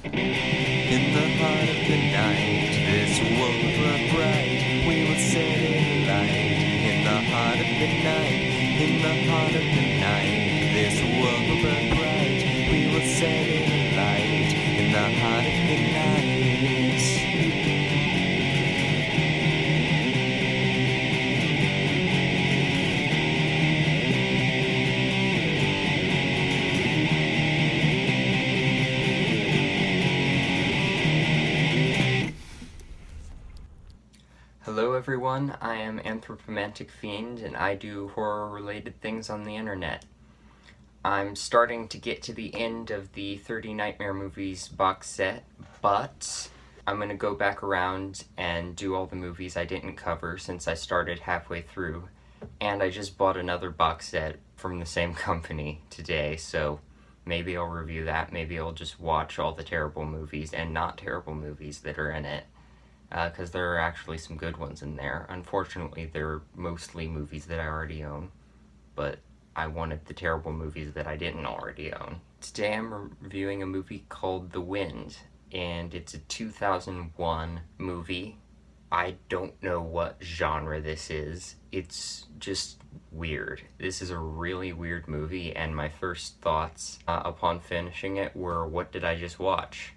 In the heart of the night, this world will burn bright. We will set it alight. In the heart of the night, in the heart of the night, this world will burn bright. We will set it alight. In the heart of the night. Hello everyone, I am Anthropomantic Fiend and I do horror-related things on the internet. I'm starting to get to the end of the 30 Nightmare Movies box set, but I'm going to go back around and do all the movies I didn't cover since I started halfway through, and I just bought another box set from the same company today, so maybe I'll review that, maybe I'll just watch all the terrible movies and not terrible movies that are in it. Because there are actually some good ones in there. Unfortunately, they're mostly movies that I already own, but I wanted the terrible movies that I didn't already own. Today I'm reviewing a movie called The Wind, and it's a 2001 movie. I don't know what genre this is. It's just weird. This is a really weird movie, and my first thoughts upon finishing it were, what did I just watch?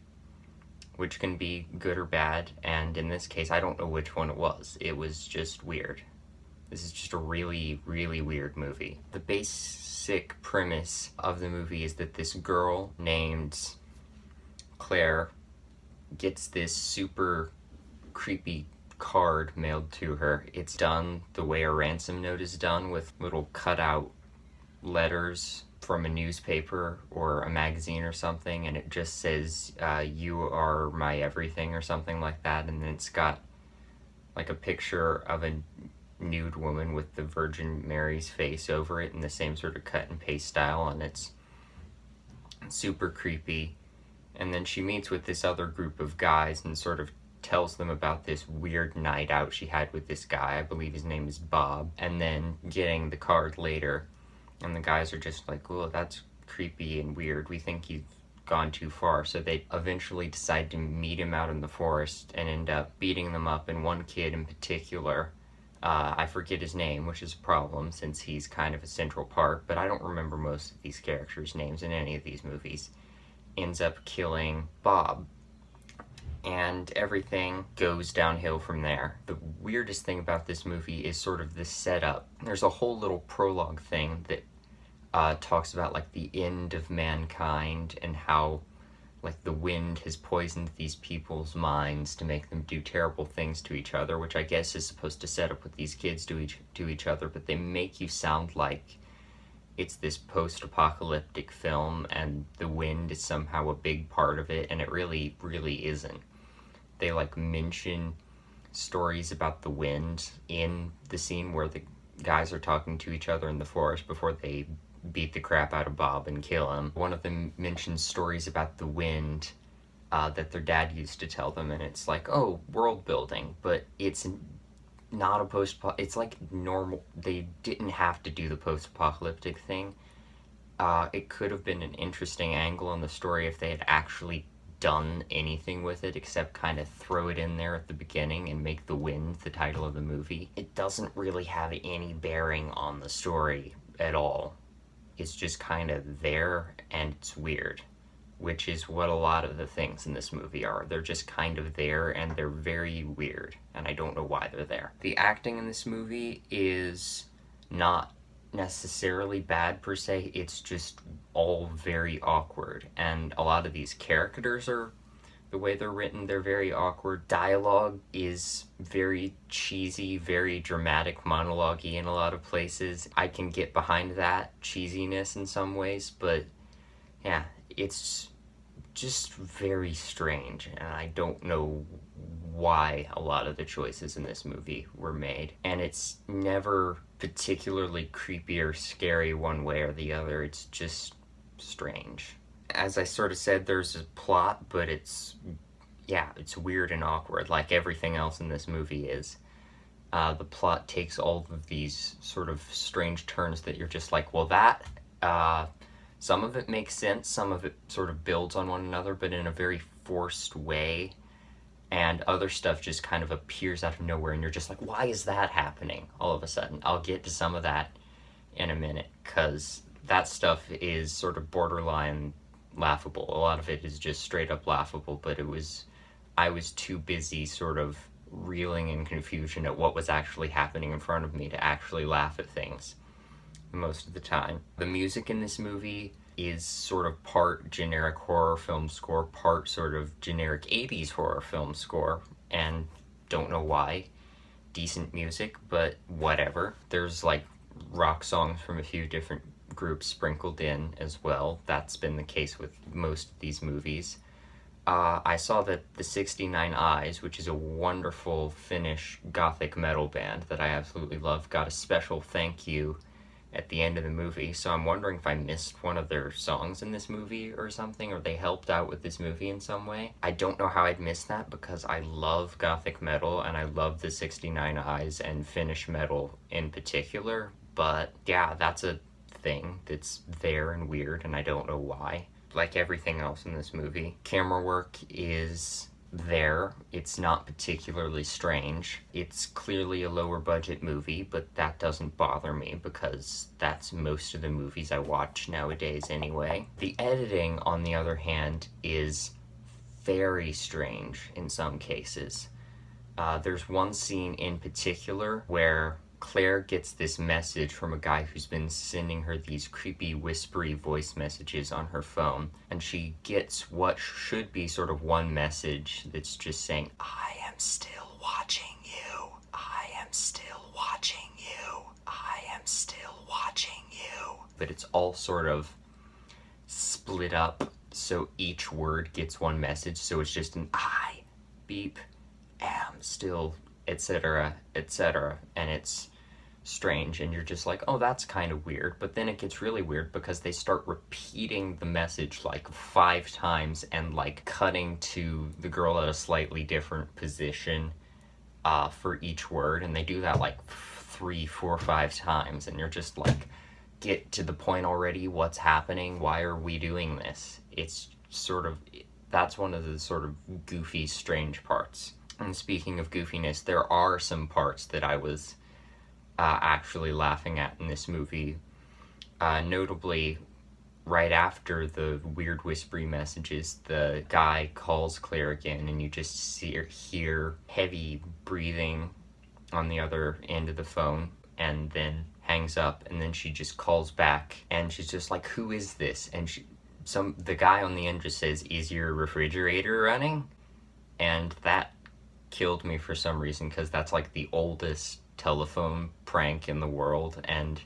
Which can be good or bad, and in this case, I don't know which one it was. It was just weird. This is just a really, really weird movie. The basic premise of the movie is that this girl named Claire gets this super creepy card mailed to her. It's done the way a ransom note is done, with little cutout letters from a newspaper or a magazine or something, and it just says, you are my everything, or something like that, and then it's got like a picture of a nude woman with the Virgin Mary's face over it in the same sort of cut and paste style, and it's super creepy. And then she meets with this other group of guys and sort of tells them about this weird night out she had with this guy, I believe his name is Bob, and then getting the card later. And the guys are just like, oh, that's creepy and weird. We think you've gone too far. So they eventually decide to meet him out in the forest and end up beating them up. And one kid in particular, I forget his name, which is a problem since he's kind of a central part, but I don't remember most of these characters' names in any of these movies, ends up killing Bob. And everything goes downhill from there. The weirdest thing about this movie is sort of the setup. There's a whole little prologue thing that talks about like the end of mankind and how like the wind has poisoned these people's minds to make them do terrible things to each other, which I guess is supposed to set up what these kids do to each other, but they make you sound like it's this post-apocalyptic film and the wind is somehow a big part of it, and it really, really isn't. They like mention stories about the wind in the scene where the guys are talking to each other in the forest before they beat the crap out of Bob and kill him. One of them mentions stories about the wind that their dad used to tell them, and it's like, oh, world building, but it's not a it's like normal. They didn't have to do the post-apocalyptic thing. It could have been an interesting angle in the story if they had actually done anything with it except kind of throw it in there at the beginning and make the wind the title of the movie. It doesn't really have any bearing on the story at all. It's just kind of there, and it's weird, which is what a lot of the things in this movie are. They're just kind of there, and they're very weird, and I don't know why they're there. The acting in this movie is not necessarily bad per se, it's just all very awkward, and a lot of these characters are, the way they're written, they're very awkward. Dialogue is very cheesy, very dramatic monologue-y in a lot of places. I can get behind that cheesiness in some ways, but yeah, it's just very strange, and I don't know why a lot of the choices in this movie were made. And it's never particularly creepy or scary one way or the other, it's just strange. As I sort of said, there's a plot, but it's weird and awkward, like everything else in this movie is. The plot takes all of these sort of strange turns that you're just like, well, that Some of it makes sense, some of it sort of builds on one another, but in a very forced way. And other stuff just kind of appears out of nowhere, and you're just like, why is that happening all of a sudden? I'll get to some of that in a minute, because that stuff is sort of borderline laughable. A lot of it is just straight up laughable, but I was too busy sort of reeling in confusion at what was actually happening in front of me to actually laugh at things most of the time. The music in this movie is sort of part generic horror film score, part sort of generic 80s horror film score, and don't know why. Decent music, but whatever. There's like rock songs from a few different groups sprinkled in as well. That's been the case with most of these movies. I saw that the 69 Eyes, which is a wonderful Finnish gothic metal band that I absolutely love, got a special thank you at the end of the movie, so I'm wondering if I missed one of their songs in this movie or something, or they helped out with this movie in some way. I don't know how I'd miss that, because I love gothic metal, and I love the 69 Eyes and Finnish metal in particular, but yeah, that's a thing that's there and weird, and I don't know why. Like everything else in this movie, camera work is there. It's not particularly strange. It's clearly a lower budget movie, but that doesn't bother me because that's most of the movies I watch nowadays anyway. The editing, on the other hand, is very strange in some cases. There's one scene in particular where Claire gets this message from a guy who's been sending her these creepy, whispery voice messages on her phone, and she gets what should be sort of one message that's just saying, I am still watching you. I am still watching you. I am still watching you. But it's all sort of split up, so each word gets one message, so it's just an I, beep, am still, etc., etc., and it's strange, and you're just like, oh, that's kind of weird. But then it gets really weird because they start repeating the message like 5 times and like cutting to the girl at a slightly different position for each word, and they do that like 3, 4, 5 times, and you're just like, get to the point already. What's happening? Why are we doing this? It's sort of, that's one of the sort of goofy, strange parts. And speaking of goofiness, there are some parts that I was actually laughing at in this movie. Notably, right after the weird whispery messages, the guy calls Claire again, and you just hear heavy breathing on the other end of the phone, and then hangs up, and then she just calls back, and she's just like, who is this? And the guy on the end just says, is your refrigerator running? And that killed me for some reason, because that's like the oldest telephone prank in the world, and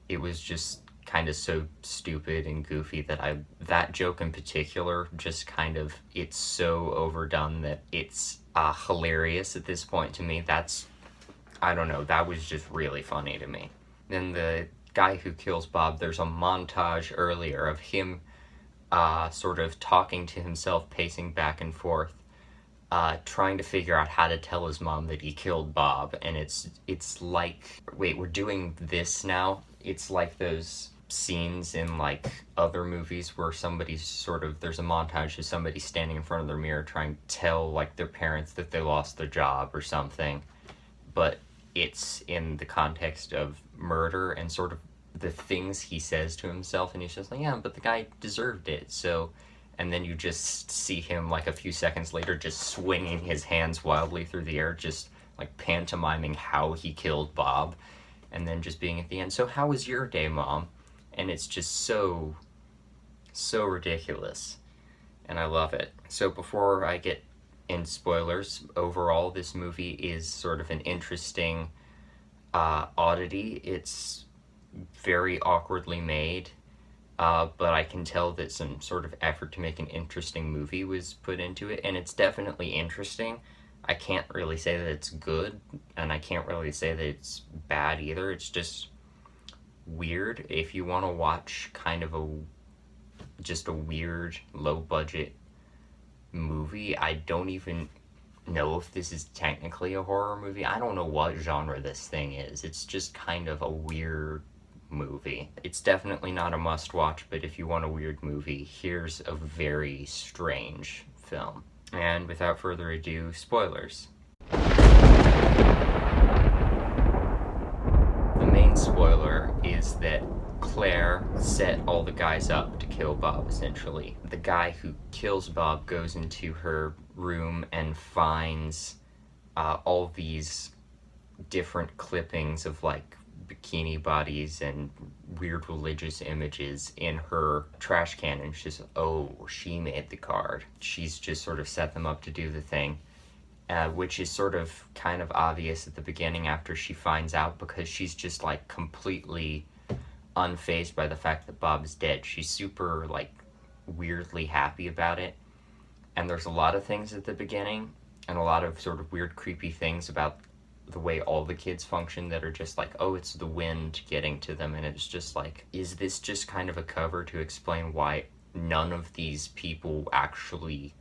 it was just kind of so stupid and goofy that joke in particular just kind of, it's so overdone that it's hilarious at this point to me. I don't know, that was just really funny to me. Then the guy who kills Bob, there's a montage earlier of him sort of talking to himself, pacing back and forth, trying to figure out how to tell his mom that he killed Bob, and it's like, wait, we're doing this now? It's like those scenes in like other movies where somebody's sort of, there's a montage of somebody standing in front of their mirror trying to tell like their parents that they lost their job or something, but it's in the context of murder and sort of the things he says to himself, and he's just like, yeah, but the guy deserved it, so. And then you just see him like a few seconds later just swinging his hands wildly through the air, just like pantomiming how he killed Bob, and then just being at the end, so how was your day, Mom? And it's just so ridiculous, and I love it. So before I get in spoilers, overall this movie is sort of an interesting oddity. It's very awkwardly made. But I can tell that some sort of effort to make an interesting movie was put into it, and it's definitely interesting. I can't really say that it's good, and I can't really say that it's bad either. It's just weird. If you want to watch kind of just a weird, low-budget movie, I don't even know if this is technically a horror movie. I don't know what genre this thing is. It's just kind of a weird movie. It's definitely not a must-watch, but if you want a weird movie, here's a very strange film. And without further ado, spoilers. The main spoiler is that Claire set all the guys up to kill Bob, essentially. The guy who kills Bob goes into her room and finds all these different clippings of, like, bikini bodies and weird religious images in her trash can, and she's just, oh, she made the card. She's just sort of set them up to do the thing. Which is sort of kind of obvious at the beginning after she finds out, because she's just, like, completely unfazed by the fact that Bob's dead. She's super, like, weirdly happy about it. And there's a lot of things at the beginning, and a lot of sort of weird, creepy things about the way all the kids function that are just like, oh, it's the wind getting to them. And it's just like, is this just kind of a cover to explain why none of these people actually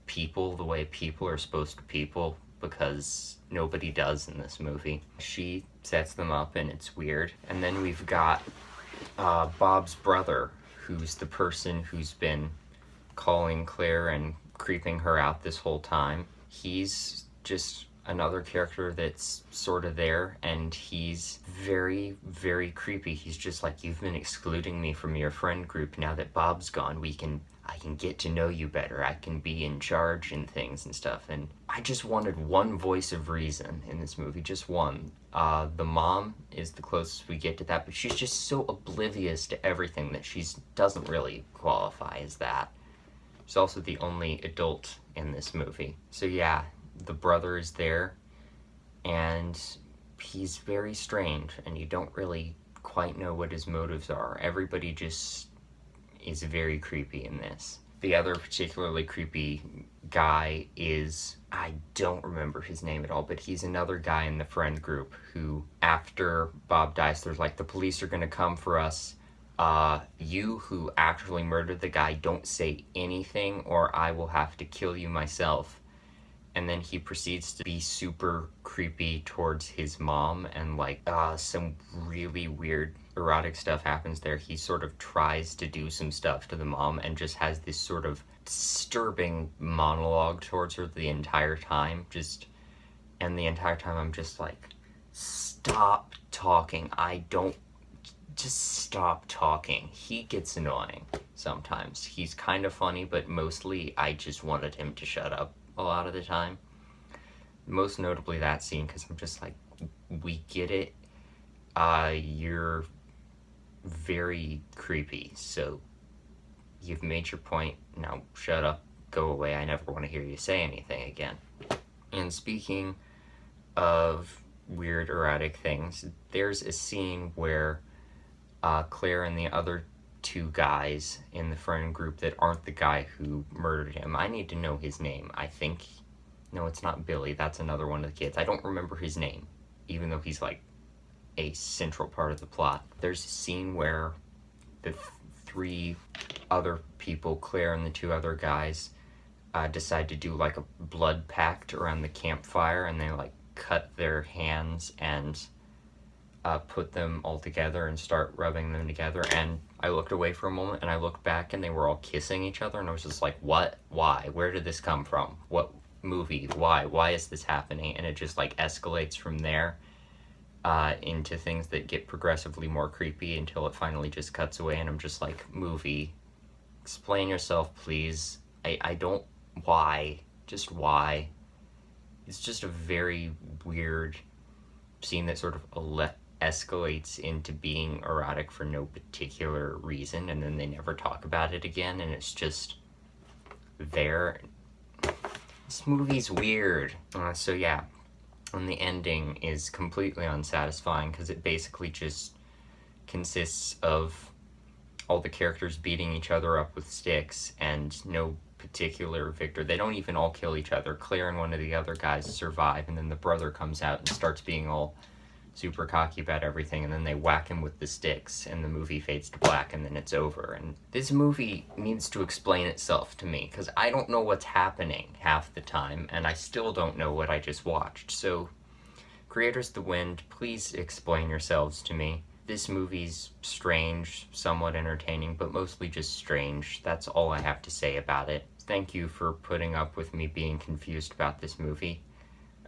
people the way people are supposed to people? Because nobody does in this movie. She sets them up and it's weird. And then we've got Bob's brother, who's the person who's been calling Claire and creeping her out this whole time. He's just another character that's sort of there, and he's very, very creepy. He's just like, you've been excluding me from your friend group. Now that Bob's gone, I can get to know you better. I can be in charge and things and stuff. And I just wanted one voice of reason in this movie, just one. The mom is the closest we get to that, but she's just so oblivious to everything that she doesn't really qualify as that. She's also the only adult in this movie. So yeah, the brother is there, and he's very strange, and you don't really quite know what his motives are. Everybody just is very creepy in this. The other particularly creepy guy is, I don't remember his name at all, but he's another guy in the friend group who, after Bob dies, they're like, the police are gonna come for us. You who actually murdered the guy, don't say anything or I will have to kill you myself. And then he proceeds to be super creepy towards his mom, and like some really weird erotic stuff happens there. He sort of tries to do some stuff to the mom and just has this sort of disturbing monologue towards her the entire time. And the entire time I'm just like, stop talking. Just stop talking. He gets annoying sometimes. He's kind of funny, but mostly I just wanted him to shut up a lot of the time. Most notably that scene, because I'm just like, we get it. You're very creepy, so you've made your point. Now shut up, go away. I never want to hear you say anything again. And speaking of weird erotic things, there's a scene where Claire and the other two guys in the friend group that aren't the guy who murdered him. I need to know his name. I think, no, it's not Billy. That's another one of the kids. I don't remember his name, even though he's like a central part of the plot. There's a scene where the three other people, Claire and the two other guys, decide to do like a blood pact around the campfire, and they like cut their hands and put them all together and start rubbing them together. And I looked away for a moment and I looked back and they were all kissing each other, and I was just like, what? Why? Where did this come from? What movie? Why is this happening? And it just like escalates from there into things that get progressively more creepy until it finally just cuts away, and I'm just like, movie, explain yourself, please. I don't, why? Just why? It's just a very weird scene that sort of escalates into being erotic for no particular reason, and then they never talk about it again, and it's just there. This movie's weird. So yeah, and the ending is completely unsatisfying, because it basically just consists of all the characters beating each other up with sticks and no particular victor. They don't even all kill each other. Claire and one of the other guys survive, and then the brother comes out and starts being all super cocky about everything, and then they whack him with the sticks, and the movie fades to black, and then it's over. And this movie needs to explain itself to me, because I don't know what's happening half the time, and I still don't know what I just watched. So, creators of the wind, please explain yourselves to me. this movie's strange, somewhat entertaining, but mostly just strange. That's all I have to say about it. Thank you for putting up with me being confused about this movie.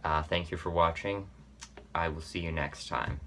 Thank you for watching. I will see you next time.